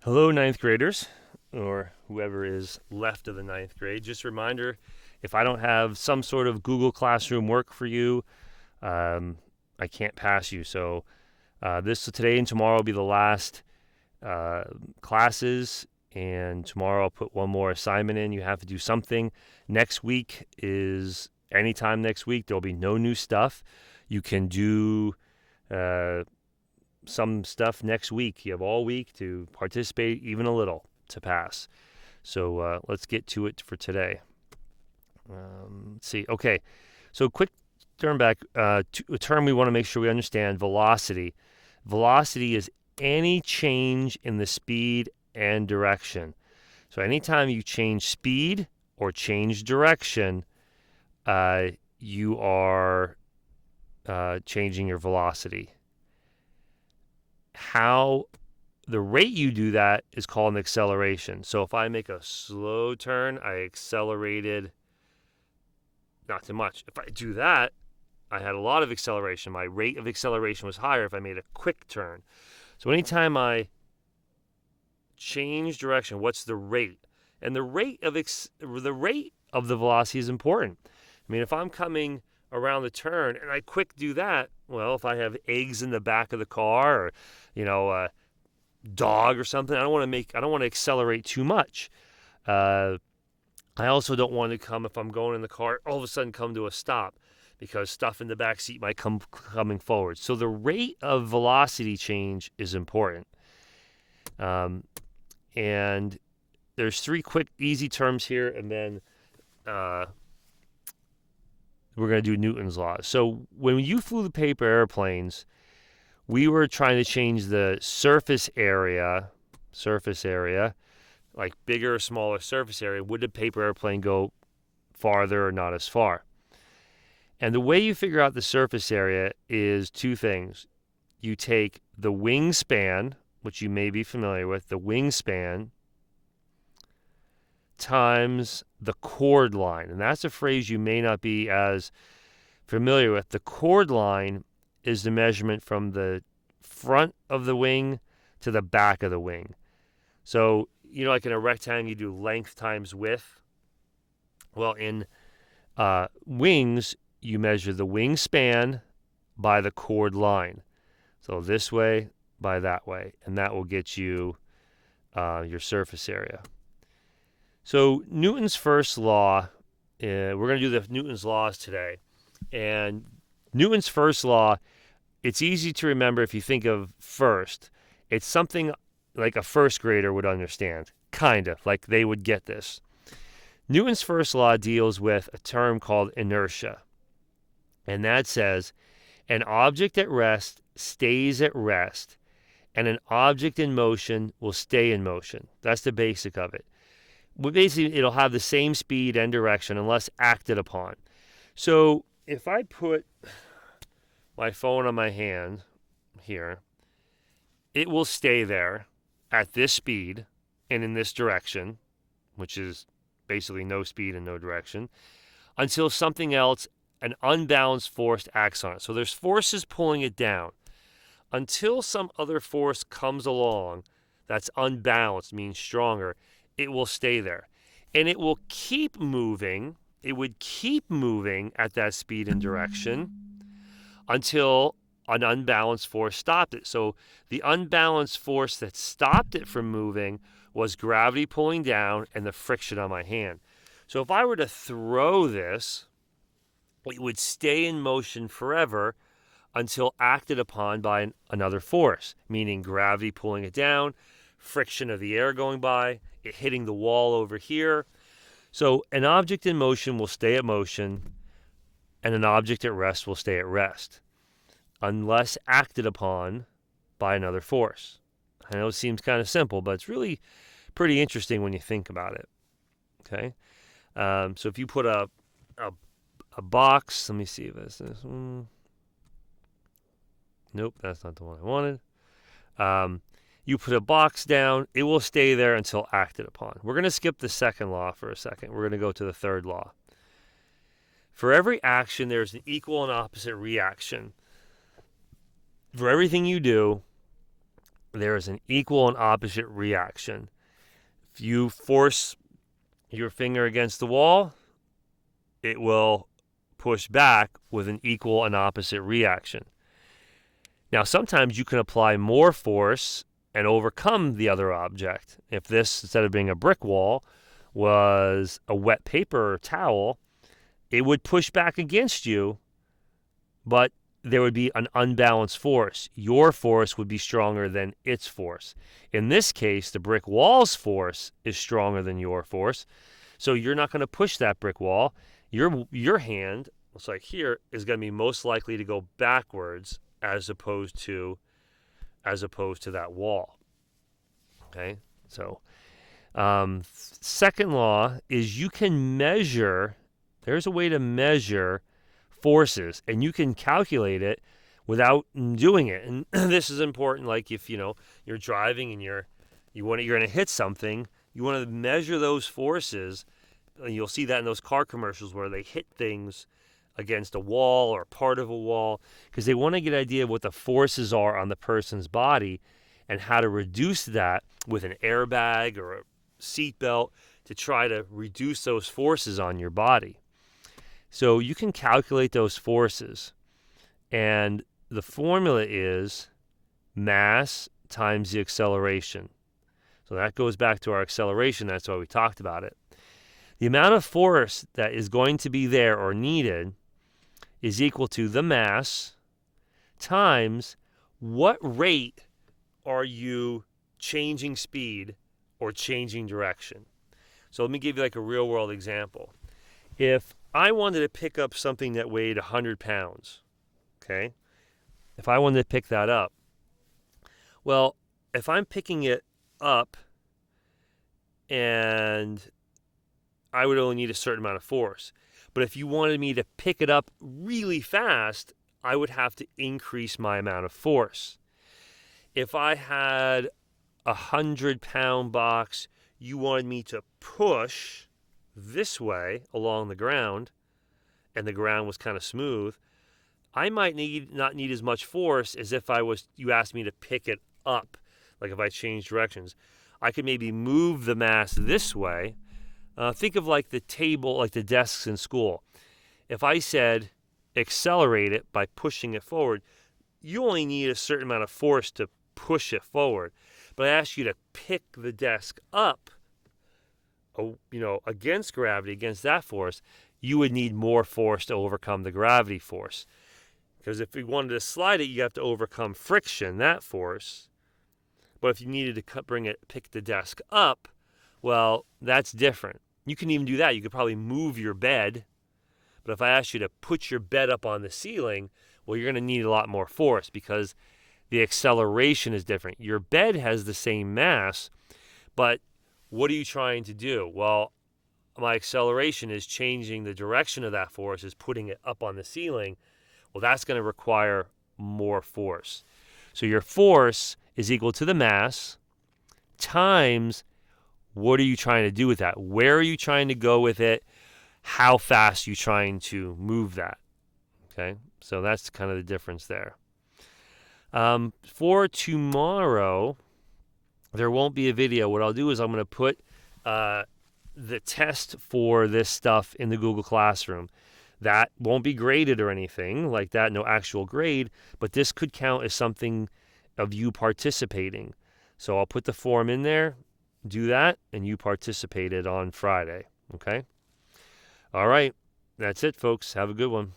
Hello, ninth graders, or whoever is left of the ninth grade. Just a reminder, if I don't have some sort of Google Classroom work for you, I can't pass you. So today and tomorrow will be the last uh, classes, and tomorrow I'll put one more assignment in. You have to do something. Next week is anytime next week. There'll be no new stuff. You can do uh, some stuff next week. You have all week to participate, even a little, to pass. So let's get to it for today. Let's see. Okay. So quick turn back to a term we want to make sure we understand: velocity. Velocity is any change in the speed and direction. So anytime you change speed or change direction, you are changing your velocity. How the rate you do that is called an acceleration. So if I make a slow turn, I accelerated not too much. If I do that, I had a lot of acceleration. My rate of acceleration was higher if I made a quick turn. So anytime I change direction, what's the rate? And the rate of the velocity is important. I mean, if I'm coming around the turn and I quick do that, well, if I have eggs in the back of the car, or a dog or something, I don't want to accelerate too much. I also don't want to come, if I'm going in the car, all of a sudden come to a stop because stuff in the back seat might come coming forward. So the rate of velocity change is important. And there's three quick, easy terms here, and then we're going to do Newton's law. So when you flew the paper airplanes, we were trying to change the surface area, like bigger or smaller surface area. Would the paper airplane go farther or not as far? And the way you figure out the surface area is two things. You take the wingspan, which you may be familiar with, the wingspan times the chord line. And that's a phrase you may not be as familiar with. The chord line is the measurement from the front of the wing to the back of the wing. So, like in a rectangle, you do length times width. Well, in wings, you measure the wingspan by the chord line. So this way by that way, and that will get you your surface area. So Newton's first law, we're going to do the Newton's laws today. And Newton's first law, it's easy to remember if you think of first. It's something like a first grader would understand, kind of, like they would get this. Newton's first law deals with a term called inertia. And that says an object at rest stays at rest, and an object in motion will stay in motion. That's the basic of it. But basically, it'll have the same speed and direction unless acted upon. So if I put my phone on my hand here, it will stay there at this speed and in this direction, which is basically no speed and no direction, until something else, an unbalanced force, acts on it. So there's forces pulling it down. Until some other force comes along that's unbalanced, means stronger, it will stay there. And it will keep moving. It would keep moving at that speed and direction until an unbalanced force stopped it. So the unbalanced force that stopped it from moving was gravity pulling down and the friction on my hand. So if I were to throw this, it would stay in motion forever until acted upon by another force, meaning gravity pulling it down, friction of the air going by, it hitting the wall over here. So an object in motion will stay at motion, and an object at rest will stay at rest, unless acted upon by another force. I know it seems kind of simple, but it's really pretty interesting when you think about it. Okay, so if you put a box, let me see if this is. Nope, that's not the one I wanted. You put a box down, it will stay there until acted upon. We're going to skip the second law for a second. We're going to go to the third law. For every action, there's an equal and opposite reaction. For everything you do, there is an equal and opposite reaction. If you force your finger against the wall, it will push back with an equal and opposite reaction. Now, sometimes you can apply more force and overcome the other object. If this, instead of being a brick wall, was a wet paper or towel, it would push back against you, but there would be an unbalanced force. Your force would be stronger than its force. In this case, the brick wall's force is stronger than your force, so you're not going to push that brick wall. Your hand, looks like here, is going to be most likely to go backwards as opposed to that wall. Okay, so second law is you can measure. There's a way to measure forces, and you can calculate it without doing it. And this is important. Like if you're driving and you're going to hit something, you want to measure those forces. And you'll see that in those car commercials where they hit things against a wall or part of a wall, because they want to get an idea of what the forces are on the person's body and how to reduce that with an airbag or a seatbelt to try to reduce those forces on your body. So you can calculate those forces, and the formula is mass times the acceleration. So that goes back to our acceleration. That's why we talked about it. The amount of force that is going to be there or needed is equal to the mass times what rate are you changing speed or changing direction. So let me give you like a real world example. If I wanted to pick up something that weighed 100 pounds, okay? If I wanted to pick that up, well, if I'm picking it up and I would only need a certain amount of force. But if you wanted me to pick it up really fast, I would have to increase my amount of force. If I had a 100-pound box, you wanted me to push this way along the ground, and the ground was kind of smooth, I might not need as much force as if you asked me to pick it up. Like if I changed directions, I could maybe move the mass this way. Think of like the table, like the desks in school. If I said accelerate it by pushing it forward, you only need a certain amount of force to push it forward. But I asked you to pick the desk up, against gravity, against that force, you would need more force to overcome the gravity force. Because if you wanted to slide it, you have to overcome friction, that force. But if you needed to pick the desk up, well, that's different. You can even do that. You could probably move your bed. But if I asked you to put your bed up on the ceiling, well, you're going to need a lot more force because the acceleration is different. Your bed has the same mass, but what are you trying to do? Well, my acceleration is changing the direction of that force, is putting it up on the ceiling. Well, that's going to require more force. So your force is equal to the mass times what are you trying to do with that? Where are you trying to go with it? How fast are you trying to move that? Okay, so that's kind of the difference there. For tomorrow, there won't be a video. What I'll do is I'm going to put the test for this stuff in the Google Classroom. That won't be graded or anything like that, no actual grade, but this could count as something of you participating. So I'll put the form in there, do that, and you participated on Friday, okay? All right, that's it, folks. Have a good one.